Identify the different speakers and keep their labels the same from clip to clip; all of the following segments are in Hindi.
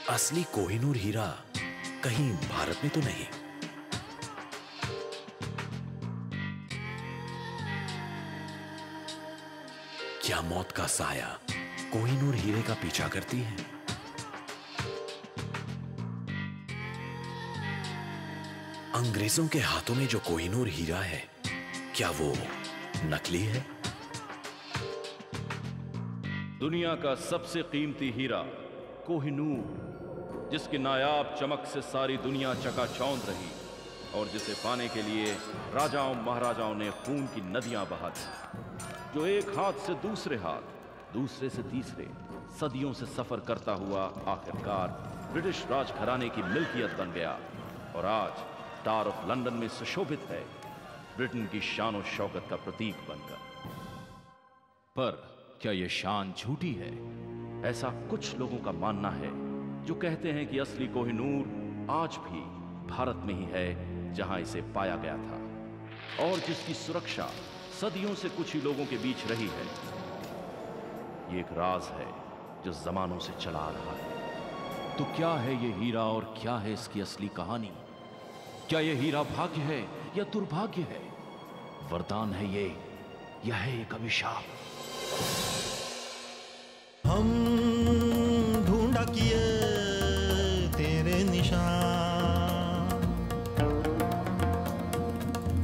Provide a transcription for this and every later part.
Speaker 1: असली कोहिनूर हीरा कहीं भारत में तो नहीं? क्या मौत का साया कोहिनूर हीरे का पीछा करती है? अंग्रेजों के हाथों में जो कोहिनूर हीरा है, क्या वो नकली है?
Speaker 2: दुनिया का सबसे कीमती हीरा कोहिनूर, जिसकी नायाब चमक से सारी दुनिया चकाचौंध रही और जिसे पाने के लिए राजाओं महाराजाओं ने खून की नदियां बहा दी, जो एक हाथ से दूसरे हाथ, दूसरे से तीसरे सदियों से सफर करता हुआ आखिरकार ब्रिटिश राजघराने की मिल्कियत बन गया और आज टावर ऑफ लंदन में सुशोभित है, ब्रिटेन की शान और शौकत का प्रतीक बनकर। पर क्या यह शान झूठी है? ऐसा कुछ लोगों का मानना है जो कहते हैं कि असली कोहिनूर आज भी भारत में ही है जहां इसे पाया गया था और जिसकी सुरक्षा सदियों से कुछ ही लोगों के बीच रही है। ये एक राज है जो जमानों से चला आ रहा है। तो क्या है ये हीरा और क्या है इसकी असली कहानी? क्या ये हीरा भाग्य है या दुर्भाग्य है? वरदान है ये या है एक अभिशाप?
Speaker 3: हम ढूंढा किए तेरे निशान,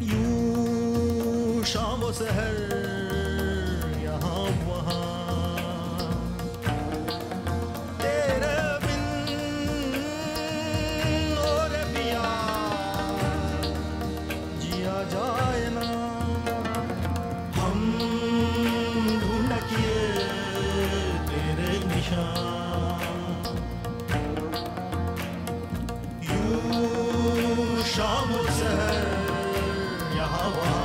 Speaker 3: यूं शाम सहर यहाँ वहाँ, तेरे बिन और पिया जिया जाए ना। हम ढूंढा किए तेरे निशान, यूं शाम सहर यहाँ वहाँ।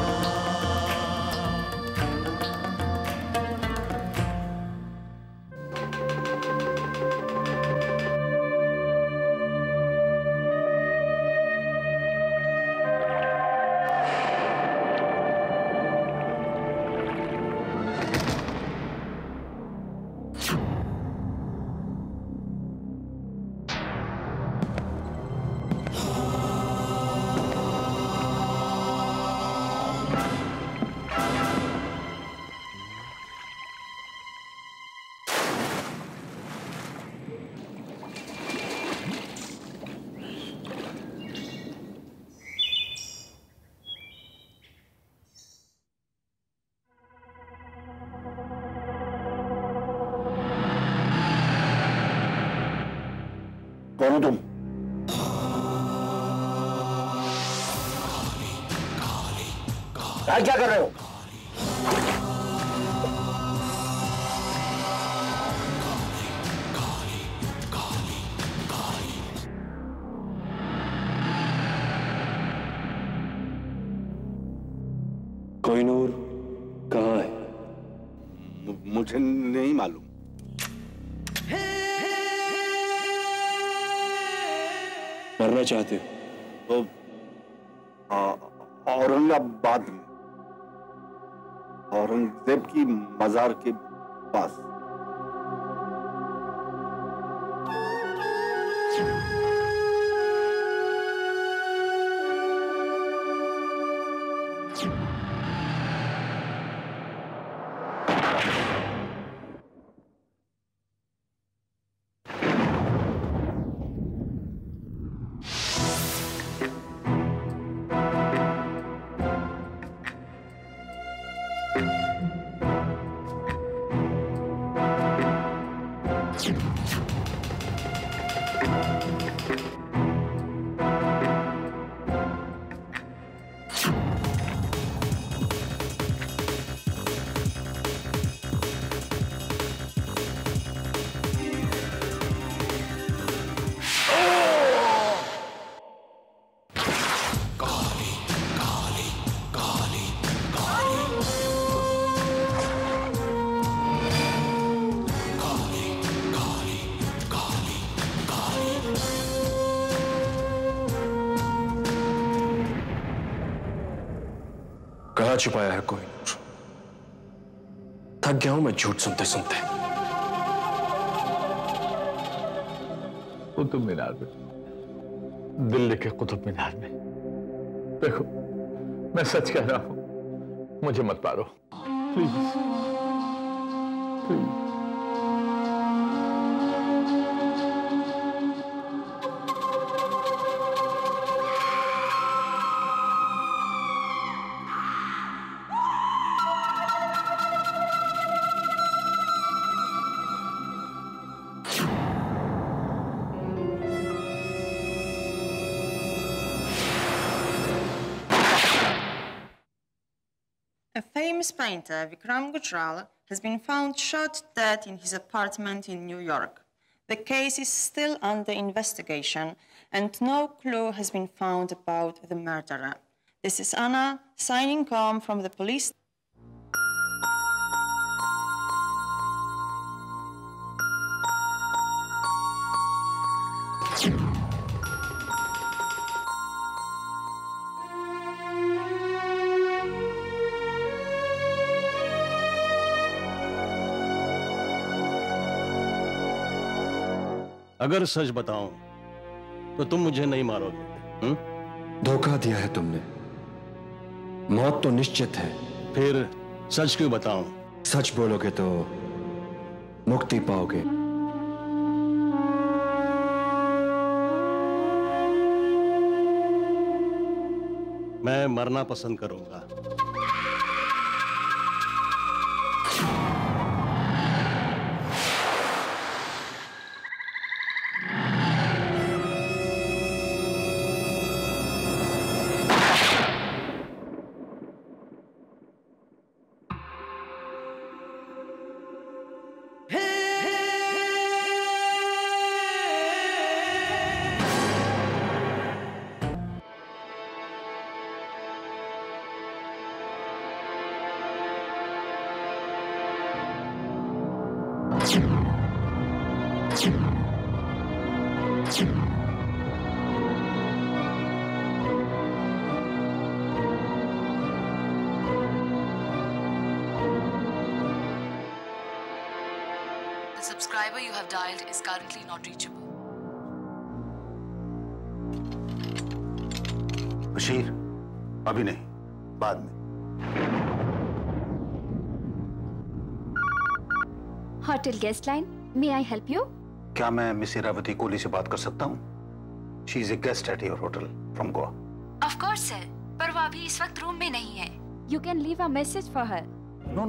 Speaker 4: कौन हो तुम? क्या कर रहे हो?
Speaker 5: कोहिनूर कहाँ है?
Speaker 4: मुझे नहीं मालूम।
Speaker 5: मरना चाहते हो?
Speaker 4: औरंगाबाद में, औरंगजेब की मजार के पास।
Speaker 5: कहाँ छुपाया है कोहिनूर? थक गया हूं मैं झूठ सुनते सुनते।
Speaker 6: कुतुब मीनार में, दिल्ली के कुतुब मीनार में। देखो, मैं सच कह रहा हूं, मुझे मत मारो please, please.
Speaker 7: A famous painter, Vikram Gujral, has been found shot dead in his apartment in New York. The case is still under investigation, and no clue has been found about the murderer. This is Anna signing on from the police.
Speaker 8: अगर सच बताऊं तो तुम मुझे नहीं मारोगे।
Speaker 5: धोखा दिया है तुमने, मौत तो निश्चित है।
Speaker 8: फिर सच क्यों बताऊं?
Speaker 5: सच बोलोगे तो मुक्ति पाओगे।
Speaker 8: मैं मरना पसंद करूंगा।
Speaker 9: The subscriber you have dialed is currently not reachable.
Speaker 10: Bashir, अभी नहीं, बाद में।
Speaker 11: Hotel guest line, may I help you?
Speaker 10: क्या मैं मिस इरावती कोहली से बात कर सकता हूँ? She is a guest at your hotel from Goa.
Speaker 11: Of course sir, पर वो अभी इस वक्त रूम में नहीं है। You can leave a message for her.
Speaker 10: No,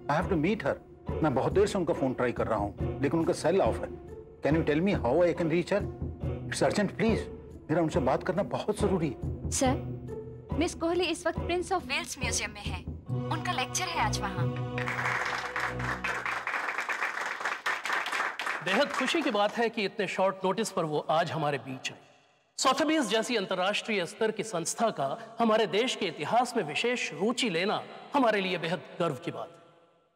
Speaker 10: I have to meet her. मैं बहुत देर से उनका फोन ट्राई कर रहा हूँ, लेकिन उनका सेल ऑफ है। Can you tell me how I can reach her? It's urgent, please. मेरा उनसे बात करना बहुत जरूरी है।
Speaker 11: सर, मिस कोहली इस वक्त प्रिंस ऑफ वेल्स म्यूजियम में है। उनका लेक्चर है आज वहाँ।
Speaker 12: बेहद खुशी की बात है कि इतने शॉर्ट नोटिस पर वो आज हमारे बीच है। सोथेबीज जैसी अंतर्राष्ट्रीय स्तर की संस्था का हमारे देश के इतिहास में विशेष रुचि लेना हमारे लिए बेहद गर्व की बात है।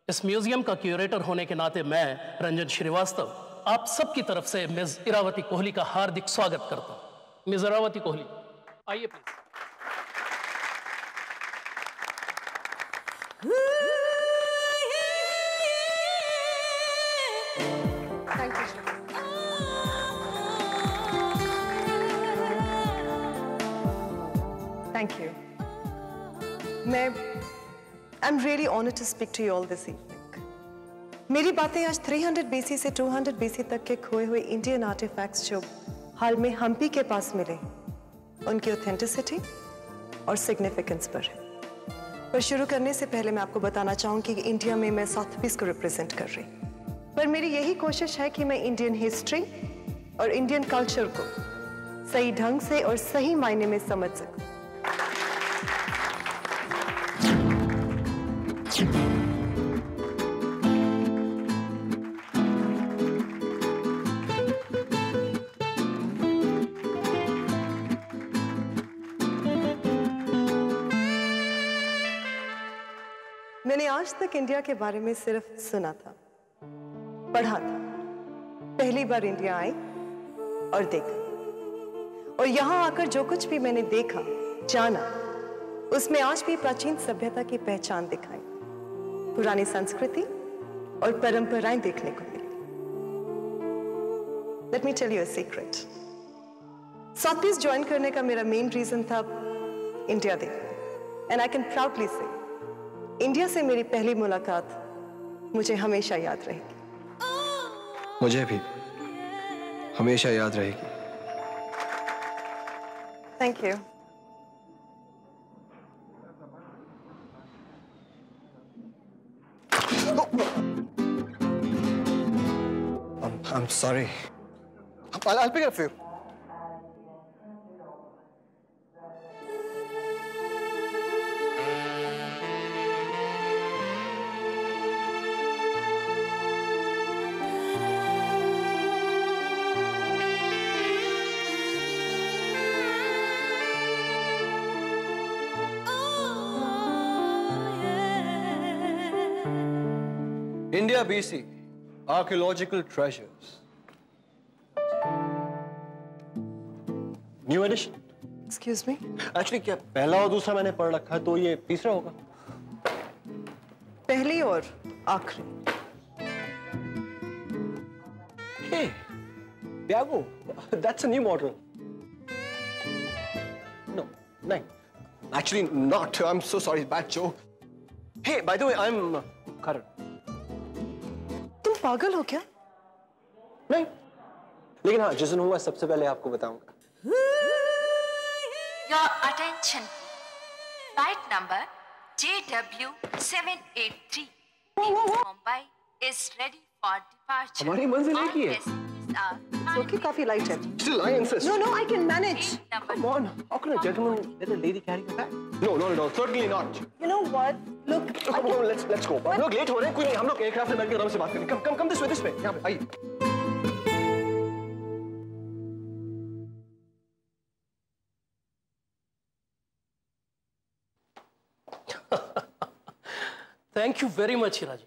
Speaker 12: इस म्यूजियम का क्यूरेटर होने के नाते मैं रंजन श्रीवास्तव आप सबकी तरफ से मिस इरावती कोहली का हार्दिक स्वागत करता हूं। मिस इरावती कोहली, आइए please.
Speaker 13: Thank you. I'm really honored to speak to you all this evening. मेरी बातें आज 300 BC से 200 BC तक के खोए हुए इंडियन आर्टिफैक्ट्स जो हाल में हम्पी के पास मिले, उनकी ऑथेंटिसिटी और सिग्निफिकेंस पर है। पर शुरू करने से पहले मैं आपको बताना चाहूंगी कि इंडिया में मैं सोथेबीज को रिप्रेजेंट कर रही हूँ। पर मेरी यही कोशिश है कि मैं इंडियन हिस्ट्री और इंडियन कल्चर को सही ढंग से और सही मायने में समझ सकूं। मैंने आज तक इंडिया के बारे में सिर्फ सुना था, पढ़ा था। पहली बार इंडिया आई और देखा, और यहां आकर जो कुछ भी मैंने देखा, जाना, उसमें आज भी प्राचीन सभ्यता की पहचान दिखाई, पुरानी संस्कृति और परंपराएं देखने को मिली। Let me tell you a secret. Sotheby's join करने का मेरा मेन रीजन था इंडिया देखना, and I can proudly say, India से मेरी पहली मुलाकात मुझे हमेशा याद रहेगी।
Speaker 5: मुझे भी हमेशा याद रहेगी।
Speaker 13: Thank you.
Speaker 5: I'm sorry. I'll pick it up for you. India BC, archaeological treasures.
Speaker 8: New edition?
Speaker 13: Excuse me?
Speaker 8: Actually, क्या पहला और दूसरा मैंने पढ़ रखा है, तो ये तीसरा होगा।
Speaker 13: पहली और आखिरी।
Speaker 8: Hey, Tiago, that's a new model. No, no. Actually, not. I'm so sorry, bad joke. Hey, by the way, I'm Karan.
Speaker 13: तुम पागल हो क्या?
Speaker 8: नहीं, लेकिन हाँ, जिस दिन हुआ सबसे पहले आपको बताऊंगा।
Speaker 11: Your attention. Flight number JW783 Mumbai is ready for departure.
Speaker 8: हमारी मंजिल एक ही है।
Speaker 13: Okay, काफी light है।
Speaker 8: Still, I insist.
Speaker 13: No, I can manage.
Speaker 8: Come on, how can a gentleman let a lady carry a bag? No, not at all. Certainly not.
Speaker 13: You know what? Look,
Speaker 8: come on, let's go. हम लोग late हो रहे हैं, कोई नहीं, हम लोग एयरक्राफ्ट में बैठ के आराम से बात करेंगे। Come this way, यहाँ पे आइए।
Speaker 12: थैंक यू वेरी मच हीरा जी,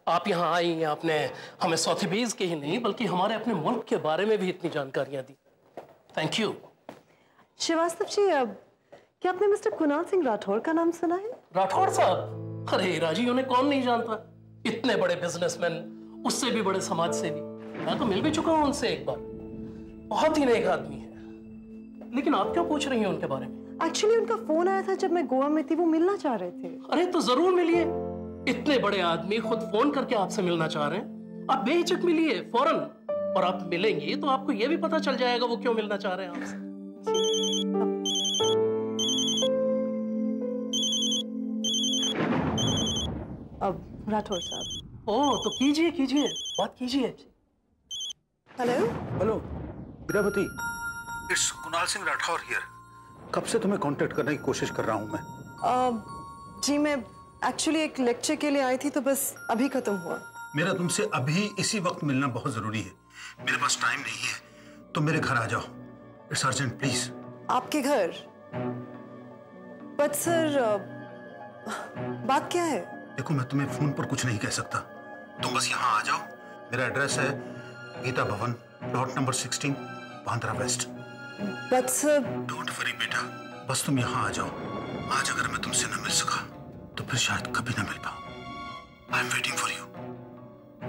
Speaker 12: आप यहाँ आई हैं, आपने हमें सोथेबीज के ही नहीं बल्कि हमारे अपने मुल्क के बारे में भी इतनी जानकारियां दी। Thank you.
Speaker 13: श्रीवास्तव जी, अब क्या आपने मिस्टर कुणाल सिंह राठौर का नाम सुना है?
Speaker 12: राठौर साहब? अरे हीरा जी, उन्हें कौन नहीं जानता, इतने बड़े बिजनेसमैन, उससे भी बड़े समाज सेवी। मैं तो मिल भी चुका हूँ उनसे एक बार, बहुत ही नेक आदमी है। लेकिन आप क्यों पूछ रही हैं उनके बारे में?
Speaker 13: एक्चुअली उनका फोन आया था जब मैं गोवा में थी, वो मिलना चाह रहे थे।
Speaker 12: अरे तो जरूर मिलिए, इतने बड़े आदमी खुद फोन करके आपसे मिलना चाह रहे हैं, आप बेहिचक मिलिए फौरन। और आप मिलेंगी तो आपको यह भी पता चल जाएगा वो क्यों मिलना चाह रहे हैं आपसे।
Speaker 13: अब राठौर साहब।
Speaker 12: ओह, तो कीजिए बात कीजिए।
Speaker 13: Hello
Speaker 10: Hiravati, it's Kunal Singh Rathore here. कब से तुम्हें कांटेक्ट करने की कोशिश कर रहा हूं मैं।
Speaker 13: जी मैं एक्चुअली एक लेक्चर के लिए आई थी, तो बस अभी खत्म हुआ।
Speaker 10: मेरा तुमसे अभी इसी वक्त मिलना बहुत जरूरी है। मेरे पास टाइम नहीं है, तो मेरे घर आ जाओ। It's urgent please.
Speaker 13: आपके घर? बट सर, बात क्या है?
Speaker 10: देखो, मैं तुम्हें फोन पर कुछ नहीं कह सकता, तुम बस यहाँ आ जाओ। मेरा एड्रेस है Geeta Bhavan, plot number 16, Bandra west.
Speaker 13: But sir,
Speaker 10: don't worry बेटा, बस तुम यहाँ आ जाओ। आज अगर मैं तुमसे न मिल सका तो फिर शायद कभी न मिल पाऊं। I am waiting for you,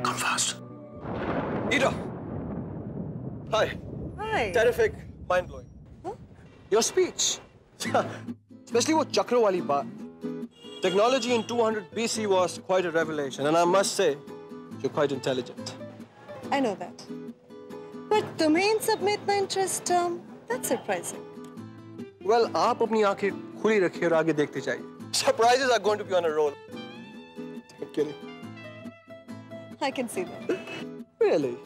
Speaker 10: come fast.
Speaker 8: Ida, hi.
Speaker 13: Hi.
Speaker 8: Terrific, mind blowing.
Speaker 13: Huh?
Speaker 8: Your speech, especially वो चक्र वाली बात. Technology in 200 BC was quite a revelation, and I must say, you're quite intelligent.
Speaker 13: I know that. But तुम्हें इन सब में इतना इंटरेस्ट, that's surprising.
Speaker 8: Well, आप अपनी आंखें खुली रखिए और आगे देखते जाइए. Surprises are going to be on a roll. I'm kidding.
Speaker 13: I can see that.
Speaker 8: Really?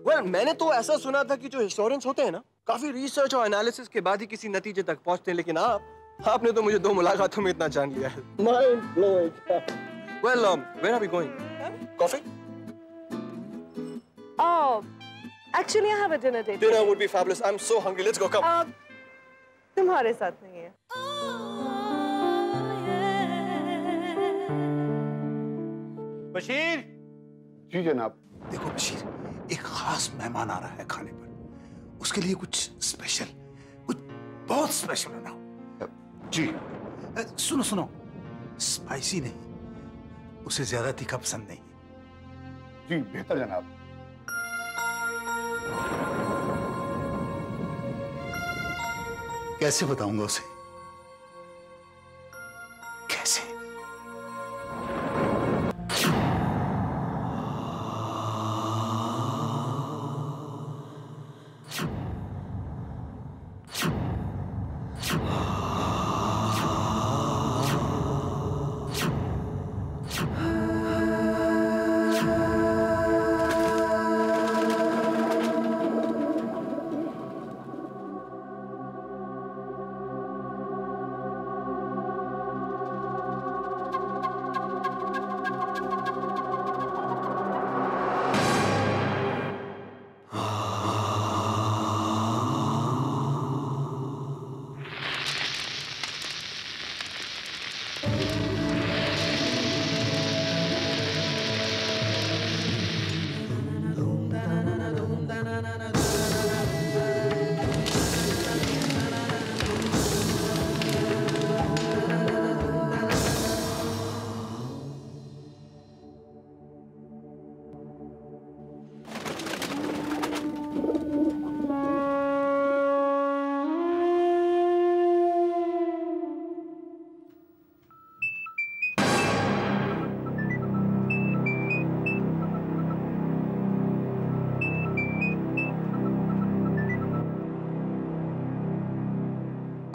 Speaker 8: Well, मैंने तो ऐसा सुना था कि जो हिस्टोरियंस होते हैं ना, काफी रिसर्च और एनालिसिस के बाद ही किसी नतीजे तक पहुंचते हैं, लेकिन आपने तो मुझे 2 मुलाकातों में इतना जान लिया है। Mind blowing. Well, where are we going? Coffee?
Speaker 13: Oh, actually I have a dinner date.
Speaker 8: Dinner would be fabulous. I'm so hungry. Let's go. Come.
Speaker 13: तुम्हारे साथ नहीं है।
Speaker 10: बशीर। जी जनाब। देखो बशीर, एक खास मेहमान आ रहा है खाने पर, उसके लिए कुछ स्पेशल, कुछ बहुत स्पेशल बनाओ। जी। सुनो, स्पाइसी नहीं, उसे ज्यादा तीखा पसंद नहीं। जी बेहतर जनाब। कैसे बताऊंगा उसे? कैसे?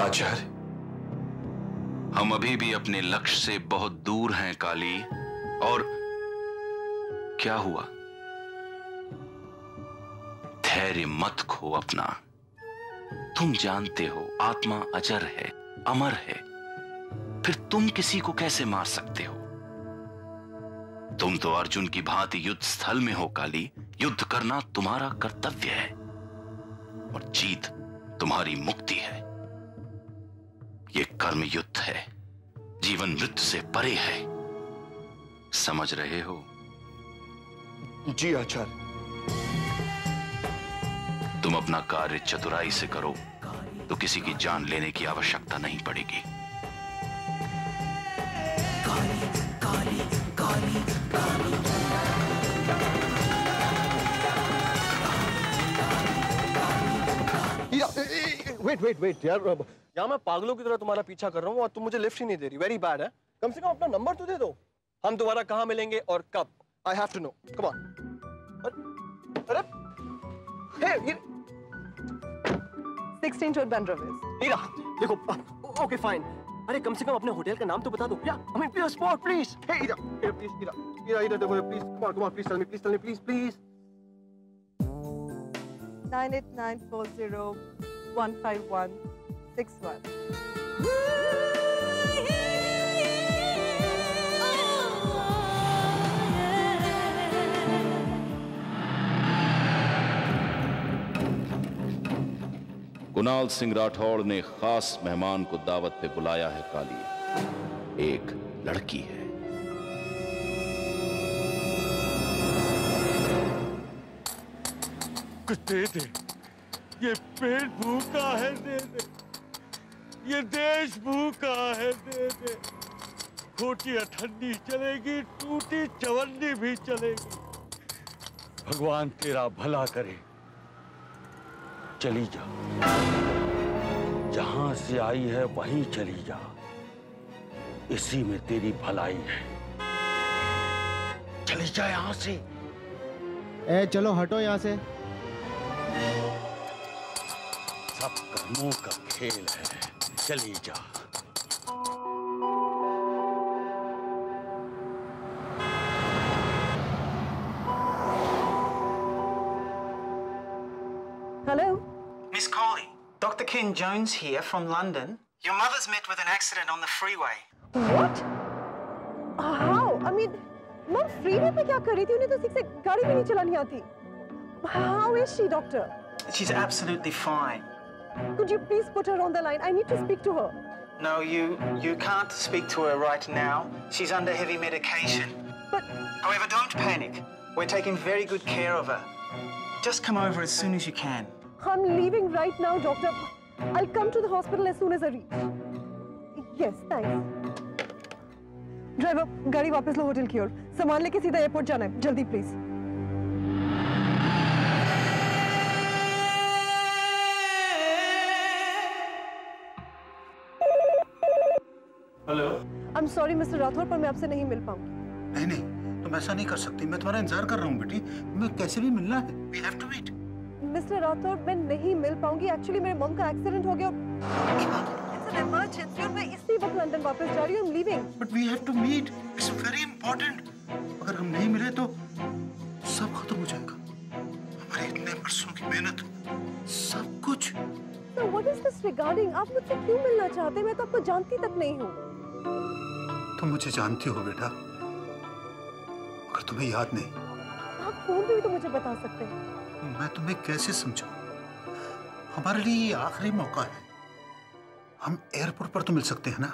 Speaker 1: आचार्य,
Speaker 14: हम अभी भी अपने लक्ष्य से बहुत दूर हैं काली। और क्या हुआ? धैर्य मत खो अपना। तुम जानते हो आत्मा अजर है, अमर है, फिर तुम किसी को कैसे मार सकते हो? तुम तो अर्जुन की भांति युद्ध स्थल में हो काली। युद्ध करना तुम्हारा कर्तव्य है और जीत तुम्हारी मुक्ति है। ये कर्म युद्ध है, जीवन मृत्यु से परे है। समझ रहे हो?
Speaker 8: जी आचार्य।
Speaker 14: तुम अपना कार्य चतुराई से करो तो किसी की जान लेने की आवश्यकता नहीं पड़ेगी।
Speaker 8: वेट यार, यहाँ मैं पागलों की तरह तुम्हारा पीछा कर रहा हूँ और तुम मुझे लिफ्ट ही नहीं दे रही। वेरी बैड है। कम से कम अपना नंबर तो दे दो। हम दोबारा कहाँ मिलेंगे और कब? I have to know. Come on. अरे हे
Speaker 13: 16 to Bandraville.
Speaker 8: हीरा, देखो, ओके फाइन। अरे कम से कम अपने होटल का नाम तो बता दो। या हमें please spot please. Hey Heera, please Heera देखो please. Come on please tell me please.
Speaker 13: 9894015161.
Speaker 2: Kunal Singh Rathore ने खास मेहमान को दावत पे बुलाया है काली। एक लड़की है।
Speaker 3: कुछ दे दे, ये पेट भूखा है, दे दे। ये देश भूखा है, दे दे। खोटी अठन्नी चलेगी, टूटी चवन्नी भी चलेगी। भगवान तेरा भला करे। चली जा, जहां से आई है वहीं चली जा। इसी में तेरी भलाई है। चली जा यहां से।
Speaker 15: ए चलो हटो यहाँ से।
Speaker 3: सब कर्मों का खेल है, चली जा।
Speaker 13: Hello?
Speaker 16: Miss Coley, Dr. Ken Jones here from London. Your mother's met with an accident on the freeway.
Speaker 13: What? How? I mean, Mom, freeway पे क्या कर रही थी? उन्हें तो ठीक से गाड़ी भी नहीं चलानी आती. How is she, doctor?
Speaker 16: She's absolutely fine.
Speaker 13: Could you please put her on the line? I need to speak to her.
Speaker 16: No, you can't speak to her right now. She's under heavy medication.
Speaker 13: But...
Speaker 16: However, don't panic. We're taking very good care of her. Just come over as soon as you can.
Speaker 13: I'm leaving right now, doctor. I'll come to the hospital as soon as I reach. Yes, thanks. Driver, गाड़ी वापस लो होटल की ओर। सामान लेके सीधा एयरपोर्ट जाना है। जल्दी please. I'm sorry, Mr. Rathore, पर मैं आपसे नहीं मिल पाऊंगी।
Speaker 10: नहीं नहीं, तुम ऐसा नहीं कर सकती। मैं तुम्हारा इंतजार कर रहा हूँ बेटी। मैं कैसे भी मिलना है। We have to meet.
Speaker 13: Mister Rathore, मैं नहीं मिल पाऊंगी। एक्चुअली मेरे मॉम का एक्सीडेंट हो गया। It's an emergency और मैं इसी वक्त लंदन वापस जा रही हूँ। I'm leaving.
Speaker 10: But we have to meet. It's very important. अगर हम नहीं मिले तो सब खत्म हो जाएगा। हमारे इतने वर्षों की मेहनत, सब कुछ।
Speaker 13: So what is this regarding? आप मुझसे क्यों मिलना चाहते हैं? मैं तो आपको जानती तक नहीं हूँ।
Speaker 10: तुम मुझे जानती हो बेटा, मगर तुम्हें याद नहीं।
Speaker 13: आप फोन पे भी तो मुझे बता सकते हैं।
Speaker 10: मैं तुम्हें कैसे समझाऊं? हमारे लिए ये आखिरी मौका है। हम एयरपोर्ट पर तो मिल सकते हैं ना,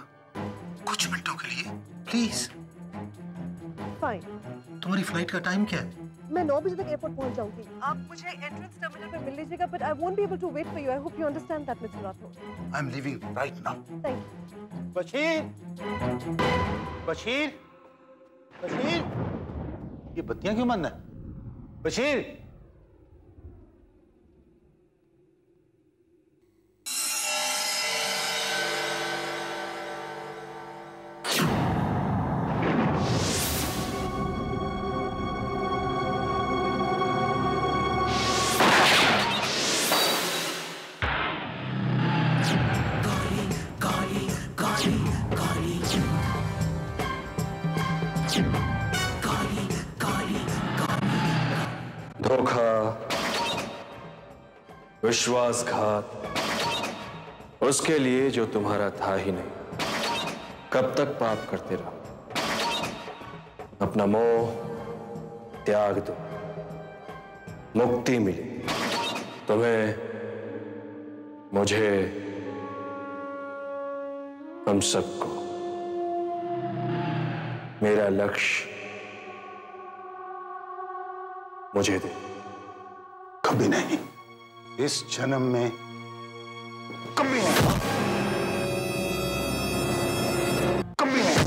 Speaker 10: कुछ मिनटों के लिए, प्लीज।
Speaker 13: फाइन।
Speaker 10: तुम्हारी फ्लाइट का टाइम क्या है?
Speaker 13: मैं 9 बजे तक एयरपोर्ट पहुंच जाऊंगी। आप मुझे एंट्रेंस टर्मिनल पे मिल लीजिएगा, but I won't be able to wait for you. I hope you understand that, Mr. Rathore.
Speaker 10: I'm leaving right now.
Speaker 13: Thank you.
Speaker 10: Bashir, Bashir, Bashir, ये बत्तियां क्यों बंद है? बशीर,
Speaker 5: धोखा, विश्वासघात, उसके लिए जो तुम्हारा था ही नहीं। कब तक पाप करते रहो? अपना मोह त्याग दो, मुक्ति मिली तुम्हें, मुझे, हम सबको। मेरा लक्ष्य मुझे दे।
Speaker 10: कभी नहीं, इस जन्म में कभी नहीं, कभी नहीं।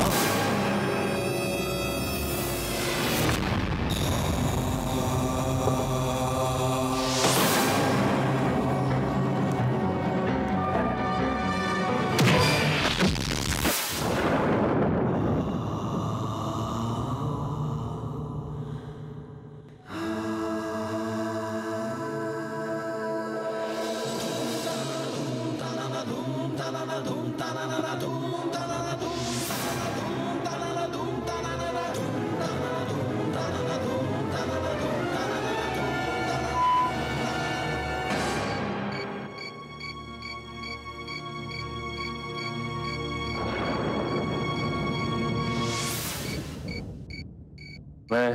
Speaker 5: मैं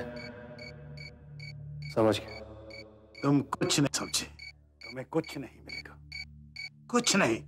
Speaker 5: समझ गया।
Speaker 10: तुम कुछ नहीं समझे, तुम्हें कुछ नहीं मिलेगा, कुछ नहीं।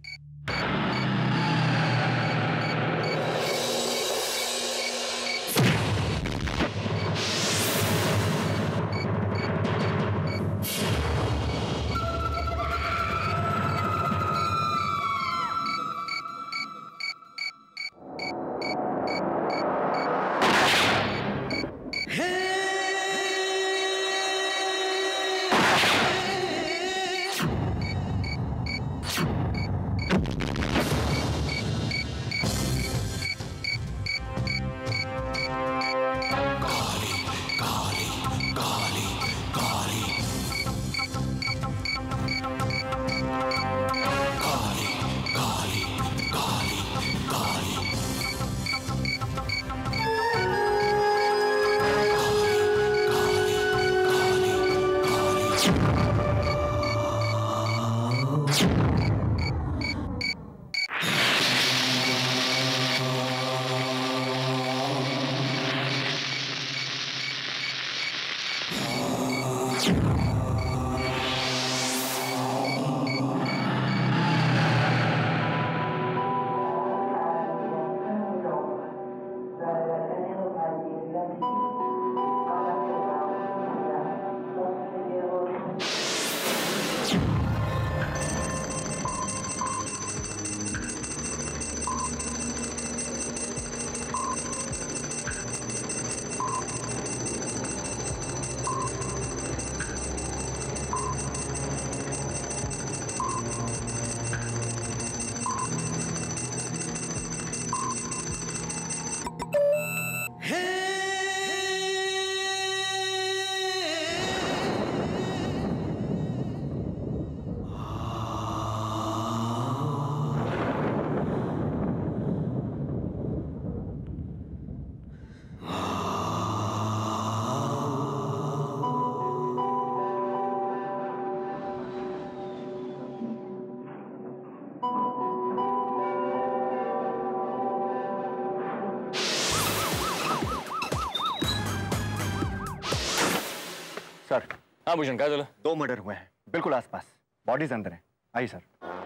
Speaker 8: सर।
Speaker 5: हाँ भूषण, क्या चला?
Speaker 8: 2 मर्डर हुए हैं, बिल्कुल आसपास। बॉडीज अंदर हैं। आइए सर।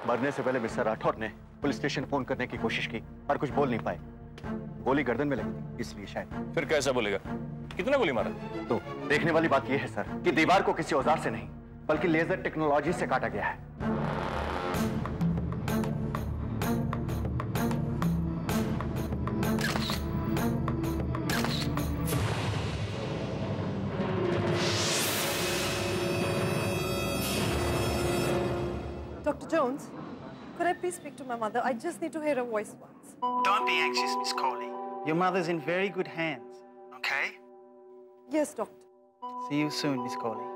Speaker 8: मरने से पहले मिस्टर राठौर ने पुलिस स्टेशन फोन करने की कोशिश की पर कुछ बोल नहीं पाए। गोली गर्दन में लगी थी, इसलिए शायद।
Speaker 5: फिर कैसा बोलेगा? कितना गोली मारा?
Speaker 8: तो देखने वाली बात यह है सर कि दीवार को किसी औजार से नहीं बल्कि लेजर टेक्नोलॉजी से काटा गया है।
Speaker 13: Dr. Jones, could I please speak to my mother? I just need to hear her voice once.
Speaker 16: Don't be anxious, Miss Coley. Your mother's in very good hands, okay?
Speaker 13: Yes, doctor.
Speaker 16: See you soon, Miss Coley.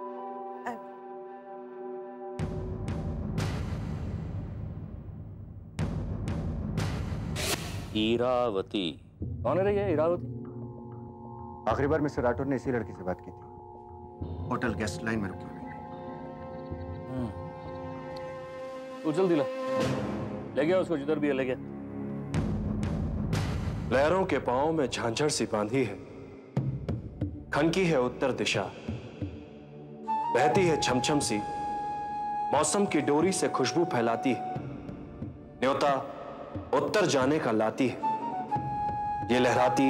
Speaker 5: Iravati कौन है रे ये इरावती?
Speaker 8: आखिरी बार मिस्टर राठौर ने इसी लड़की से बात की थी। होटल गेस्ट लाइन में रुकी हुई है।
Speaker 5: तू जल्दी ले गया उसको, जिधर भी है ले गया। लहरों के पांव में झांझर सी बांधी है, खनकी है उत्तर दिशा, बहती है छमछम सी, मौसम की डोरी से खुशबू फैलाती है, न्योता उत्तर जाने का लाती है, ये लहराती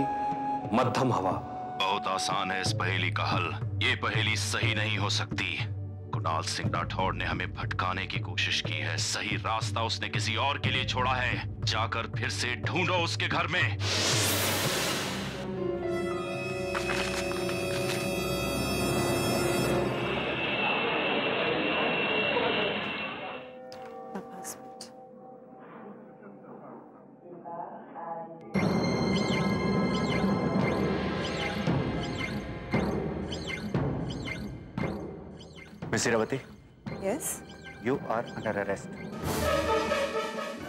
Speaker 5: मध्यम हवा।
Speaker 14: बहुत आसान है इस पहेली का हल, ये पहेली सही नहीं हो सकती। कुणाल सिंह राठौर ने हमें भटकाने की कोशिश की है, सही रास्ता उसने किसी और के लिए छोड़ा है। जाकर फिर से ढूंढो उसके घर में।
Speaker 8: Miss Iravati?
Speaker 13: Yes?
Speaker 8: You are under arrest.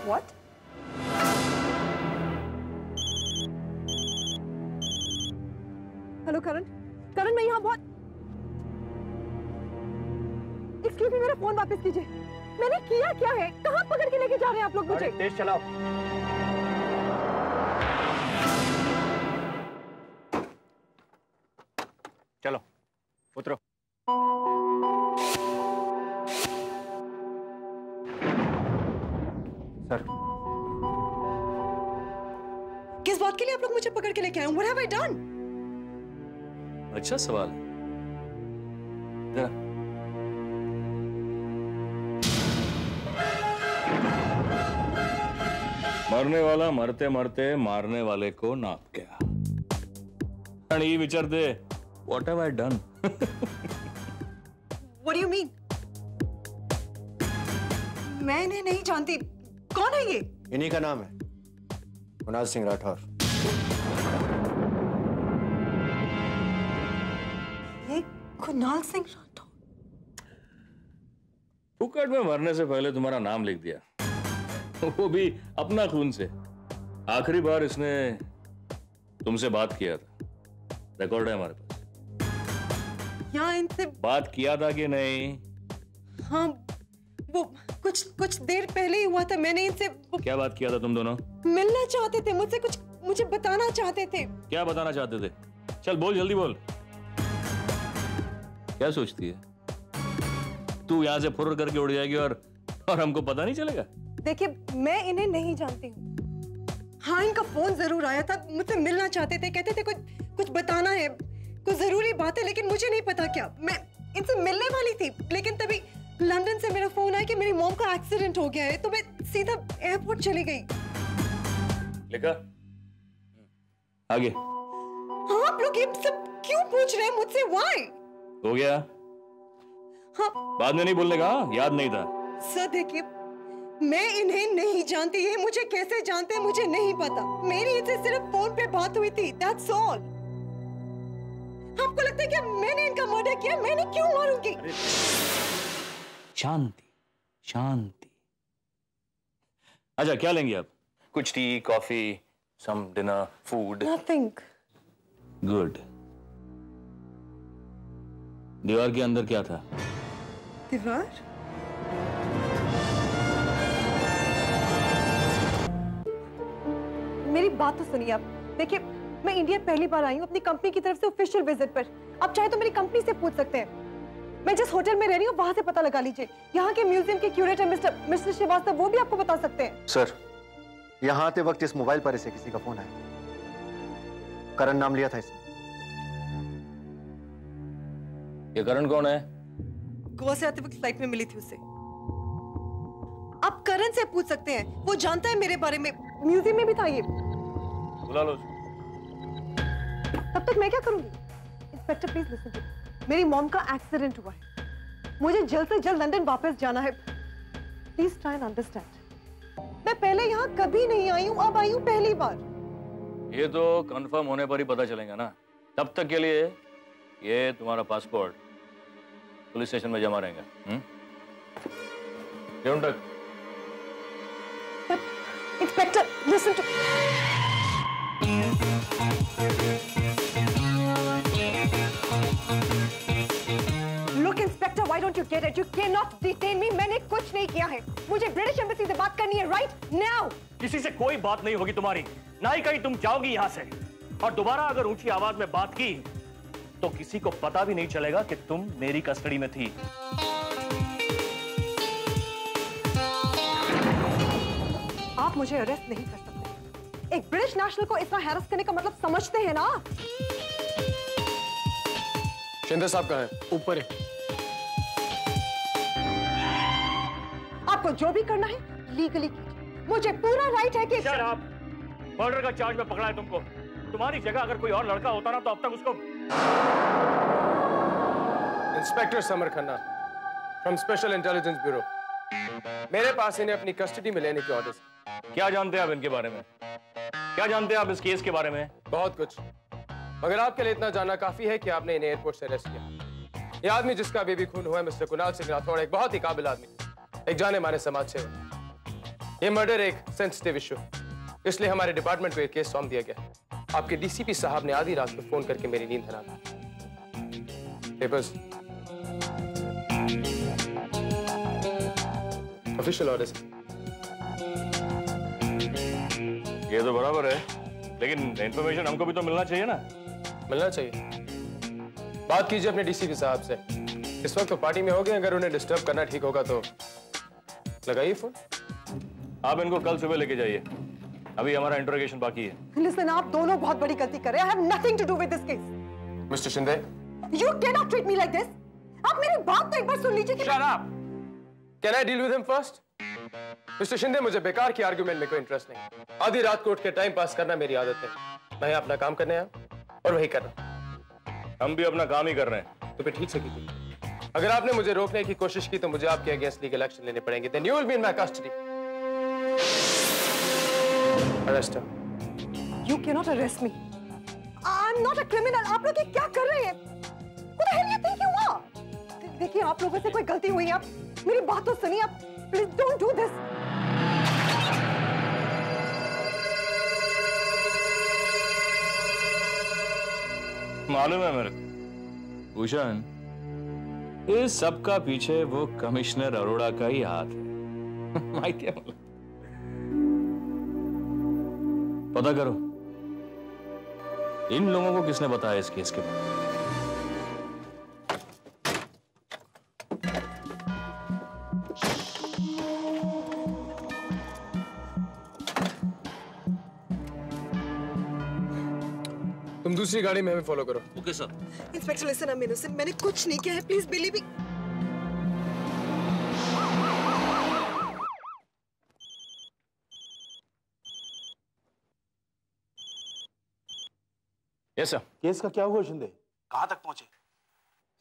Speaker 13: What? Hello Karan, Karan मैं यहाँ बहुत। एक्सक्यूज मी, मेरा फोन वापस कीजिए। मैंने किया क्या है? कहाँ पकड़ के लेके जा रहे हैं आप लोग मुझे?
Speaker 8: तेज चलाओ। चलो उतरो। सर,
Speaker 13: किस बात के लिए आप लोग मुझे पकड़ के लेके आए? What have I done?
Speaker 5: अच्छा सवाल है। मरने वाला मरते मरते मारने वाले को नाप गया। आणि ही विचारते what have I done?
Speaker 13: What do you mean? मैं इन्हें नहीं जानती। कौन है ये?
Speaker 8: इन्हीं का नाम है कुणाल सिंह राठौर।
Speaker 13: ये कुणाल सिंह राठौर?
Speaker 5: फुकट में मरने से पहले तुम्हारा नाम लिख दिया, वो भी अपना खून से। आखिरी बार इसने तुमसे बात किया था, रिकॉर्ड है हमारे पास।
Speaker 13: यहाँ इनसे
Speaker 5: बात किया था कि नहीं?
Speaker 13: हाँ, वो कुछ देर पहले ही हुआ था। मैंने इनसे
Speaker 5: क्या बात किया था तुम दोनों?
Speaker 13: मिलना चाहते थे मुझसे, कुछ मुझे बताना चाहते थे।
Speaker 5: क्या बताना चाहते थे? चल बोल, जल्दी बोल। क्या सोचती है तू? यहां से फुर्र करके उड़ जाएगी और हमको पता नहीं चलेगा?
Speaker 13: देखिए, मैं इन्हें नहीं जानती हूँ। हाँ, इनका फोन जरूर आया था, मुझसे मिलना चाहते थे, कहते थे कुछ बताना है, कुछ जरूरी बात है, लेकिन मुझे नहीं पता क्या। मैं इनसे मिलने वाली थी, लेकिन तभी लंदन से मेरा फोन आया कि मेरी मॉम का एक्सीडेंट हो गया है, तो मैं सीधा एयरपोर्ट चली गई।
Speaker 5: लिखा आगे?
Speaker 13: हाँ, आप लोग ये सब क्यों पूछ रहे हैं मुझसे? व्हाई?
Speaker 5: हो गया?
Speaker 13: हाँ।
Speaker 5: बाद में नहीं बोलने का? याद नहीं था?
Speaker 13: सर देखिए, मैं इन्हें नहीं जानती, ये मुझे कैसे जानते हैं मुझे नहीं पता। मेरी इनसे सिर्फ फोन पे बात हुई थी, that's all। आपको लगता है कि मैंने इनका मर्डर किया? मैंने क्यों मारूंगी?
Speaker 5: शांति शांति। अच्छा, क्या लेंगे आप? कुछ टी, कॉफी, सम डिनर, फूड?
Speaker 13: Nothing।
Speaker 5: गुड। दीवार के अंदर क्या था?
Speaker 13: दीवार? मेरी बात तो सुनिए आप। देखिए, मैं इंडिया पहली बार आई हूँ अपनी कंपनी की तरफ से ऑफिशियल विजिट पर। आप चाहे तो मेरी कंपनी से पूछ सकते हैं। मैं जिस होटल में रह रही हूँ वहां से पता लगा लीजिए। यहाँ के म्यूजियम के क्यूरेटर मिस्टर श्रीवास्तव वो भी आपको बता सकते हैं।
Speaker 8: सर, यहाँ आते वक्त इस मोबाइल पर इसे किसी का फोन आया। करण नाम लिया था इसने।
Speaker 5: ये करण कौन है?
Speaker 13: गोवा से आते वक्त फ्लाइट में मिली थी उससे। आप करण से पूछ सकते हैं, वो जानता है मेरे बारे में। म्यूजियम में भी था ये।
Speaker 5: बुला लो।
Speaker 13: तब तक मैं क्या करूंगी? Inspector please listen to me. मेरी मॉम का एक्सीडेंट हुआ है, मुझे जल्द से जल्द लंदन वापस जाना है। Please try and understand. मैं पहले यहाँ कभी नहीं आई हूँ, अब आई हूँ पहली बार। ये
Speaker 5: तो कंफर्म होने पर ही पता चलेगा ना। तब तक के लिए ये तुम्हारा पासपोर्ट पुलिस स्टेशन में जमा रहेगा।
Speaker 13: Inspector listen to. Look, Inspector, why don't you get it? You cannot detain me. मैंने कुछ नहीं किया है। मुझे ब्रिटिश एम्बेसी से बात करनी है right now.
Speaker 17: किसी से कोई बात नहीं होगी तुम्हारी, ना ही कहीं तुम जाओगी यहाँ से। और दोबारा अगर ऊंची आवाज में बात की तो किसी को पता भी नहीं चलेगा कि तुम मेरी कस्टडी में थी।
Speaker 13: आप मुझे अरेस्ट नहीं कर सकते। एक ब्रिटिश नेशनल को इतना हैरेस करने का मतलब समझते हैं ना?
Speaker 8: शिंदे साहब कहाँ हैं? ऊपर है।
Speaker 13: आपको जो भी करना है लीगली कीजिए। मुझे पूरा राइट है कि
Speaker 17: मर्डर का चार्ज में पकड़ा है तुमको। तुम्हारी जगह अगर कोई और लड़का होता ना तो अब तक उसको।
Speaker 8: Inspector summer Khanna from special intelligence bureau. मेरे पास इन्हें अपनी कस्टडी में लेने के ऑर्डर्स।
Speaker 5: क्या जानते हैं आप इनके बारे में? क्या जानते हैं आप इस केस के बारे में?
Speaker 8: बहुत कुछ, मगर आपके लिए इतना जानना काफी है कि आपने इन्हें एयरपोर्ट से अरेस्ट किया। ये आदमी जिसका बेबी खून हुआ है मिस्टर कुणाल सिंह राठौड़, एक बहुत ही काबिल आदमी, एक जाने माने समाज सेवक। ये मर्डर एक सेंसिटिव इशू, इसलिए हमारे डिपार्टमेंट को एक केस सौंप दिया गया। आपके डीसीपी साहब ने आधी रात को फोन करके मेरी नींद हराम की। Papers, official orders.
Speaker 5: ये तो बराबर है, लेकिन इंफॉर्मेशन हमको भी तो मिलना चाहिए ना।
Speaker 8: मिलना चाहिए। बात कीजिए अपने डीसीपी साहब से। इस वक्त तो पार्टी में हो गए, अगर उन्हें डिस्टर्ब करना ठीक होगा तो लगाइए फोन।
Speaker 5: आप इनको कल सुबह लेके जाइए, अभी हमारा इंटरोगेशन बाकी है।
Speaker 13: Listen, आप दोनों बहुत बड़ी गलती कर रहे हैं। I have nothing to do with this case.
Speaker 8: Mister Shinde,
Speaker 13: You cannot treat me like this. आप मेरी बात तो एक बार सुन लीजिए।
Speaker 8: Shut up. Can I deal with him first? Mister Shinde, मुझे बेकार की आर्गुमेंट में कोई इंटरेस्ट नहीं। आधी रात को उठ के टाइम पास करना मेरी आदत है। मैं अपना काम करने आया और वही कर रहा हूं।
Speaker 5: हम भी अपना काम ही कर रहे हैं।
Speaker 8: तो फिर ठीक से कीजिए। अगर आपने मुझे रोकने की कोशिश की तो मुझे आपके अगेंस्ट लीगल एक्शन लेने पड़ेंगे। Then you will be in my custody. Arrest her.
Speaker 13: You cannot arrest me. I'm not a criminal. आप लोग ये क्या कर रहे हैं? What the hell you think you are? देखिए, आप लोगों से कोई गलती हुई है, आप मेरी बात तो सुनिए। आप प्लीज डोंट डू दिस।
Speaker 5: मालूम है मेरे को भूषण, इस सब का पीछे वो कमिश्नर अरोड़ा का ही हाथ है। माहिती है मला। पता करो इन लोगों को किसने बताया इस केस के बारे में।
Speaker 8: तुम दूसरी गाड़ी में हमें फॉलो करो।
Speaker 5: Okay sir.
Speaker 13: Inspector listen, I'm innocent. मैंने कुछ नहीं किया है, please believe me.
Speaker 5: Yes sir.
Speaker 10: Case का क्या हुआ शिंदे? कहां तक पहुंचे?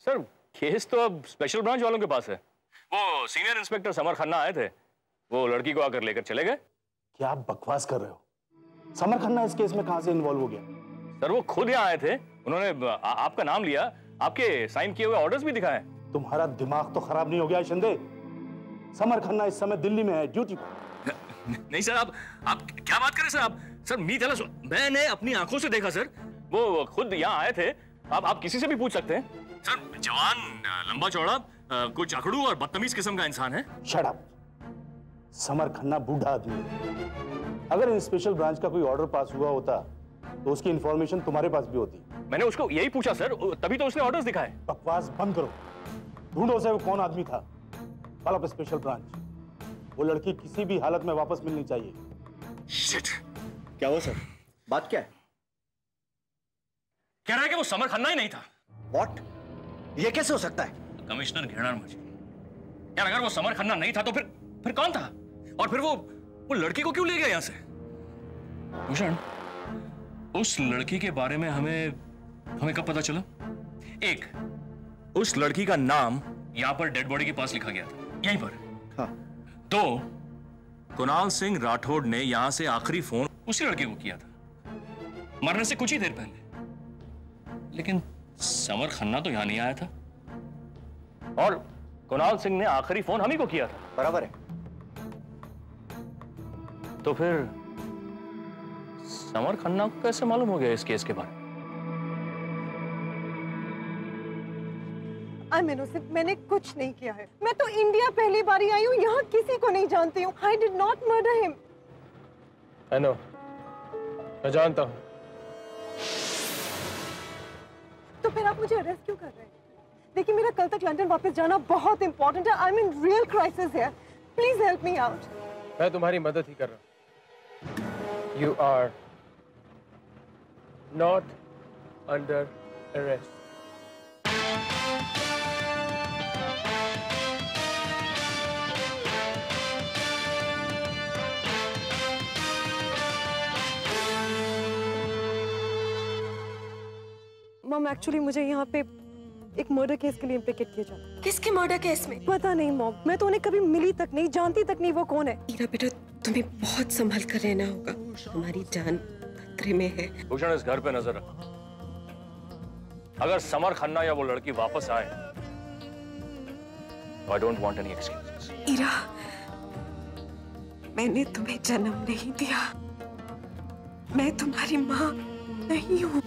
Speaker 5: सर केस तो अब स्पेशल ब्रांच वालों के पास है। वो सीनियर इंस्पेक्टर समर खन्ना आए थे, वो लड़की को आकर लेकर चले गए।
Speaker 10: क्या आप बकवास कर रहे हो? समर खन्ना इस केस में कहां से इन्वॉल्व हो गया?
Speaker 5: सर वो खुद यहाँ आए थे, उन्होंने आपका नाम लिया, आपके साइन किए हुए ऑर्डर्स भी दिखाए।
Speaker 10: तुम्हारा दिमाग तो खराब नहीं हो गया शिंदे? समर खन्ना इस समय दिल्ली में है, ड्यूटी पर।
Speaker 5: नहीं सर, आप क्या बात कर रहे हैं सर? सर मैंने अपनी आंखों से देखा सर, वो खुद यहाँ आए थे। आप किसी से भी पूछ सकते हैं सर। जवान, लंबा चौड़ा, कुछ अकड़ू और बदतमीज किस्म का इंसान है।
Speaker 10: Shut up. समर खन्ना बूढ़ा आदमी है। अगर इन स्पेशल ब्रांच का कोई ऑर्डर पास हुआ होता तो उसकी इंफॉर्मेशन तुम्हारे पास भी होती।
Speaker 5: मैंने उसको यही पूछा सर, तभी तो उसने ऑर्डर्स दिखाए।
Speaker 10: बकवास बंद करो। ढूंढो से वो कौन आदमी था। Call up special branch. वो लड़की किसी भी हालत में वापस मिलनी चाहिए।
Speaker 8: शिट। क्या हुआ सर? बात क्या है?
Speaker 17: कह रहा है कि वो समर खन्ना ही नहीं था।
Speaker 8: What? ये कैसे हो सकता है?
Speaker 17: कमिश्नर घृणा मुझे यार, अगर वो समर खन्ना नहीं था तो फिर कौन था? और फिर वो लड़की को क्यों ले गया यहां से? भूषण, उस लड़की के बारे में हमें कब पता चला? एक, उस लड़की का नाम यहां पर डेड बॉडी के पास लिखा गया था, यहीं पर।
Speaker 8: हाँ।
Speaker 17: दो, कुणाल सिंह राठौड़ ने यहां से आखिरी फोन उसी लड़की को किया था, मरने से कुछ ही देर पहले। लेकिन समर खन्ना तो यहां नहीं आया था, और कुणाल सिंह ने आखिरी फोन हम ही को किया था।
Speaker 8: बराबर है।
Speaker 17: तो फिर समर खन्ना को कैसे मालूम हो गया इस केस के बारे में?
Speaker 13: मैंने कुछ नहीं किया है। मैं तो इंडिया पहली बार ही आई हूँ, यहाँ किसी को नहीं जानती हूँ। I did not murder him.
Speaker 8: I know. मैं जानता हूँ।
Speaker 13: तो फिर आप मुझे अरेस्ट क्यों कर रहे हैं? देखिए, मेरा कल तक लंदन वापस जाना बहुत इंपॉर्टेंट है। I'm in real crisis here. Please help me out.
Speaker 8: मैं तुम्हारी मदद ही कर रहा हूँ। You are not under arrest.
Speaker 13: Mom, actually मुझे यहाँ पे एक मर्डर केस के लिए इम्प्लिकेट किया जाता।
Speaker 18: किसके मर्डर केस में?
Speaker 13: पता नहीं मॉम, मैं तो उन्हें कभी मिली तक नहीं, जानती तक नहीं वो कौन है।
Speaker 18: ईरा बेटा, तुम्हें बहुत संभल कर रहना होगा, हमारी जान खतरे में है।
Speaker 17: भूषण, इस घर पे नजर रख। अगर समर खन्ना या वो लड़की वापस आए, I don't want any excuses.
Speaker 18: Ira, मैंने तुम्हें जन्म नहीं दिया, मैं तुम्हारी माँ नहीं हूँ।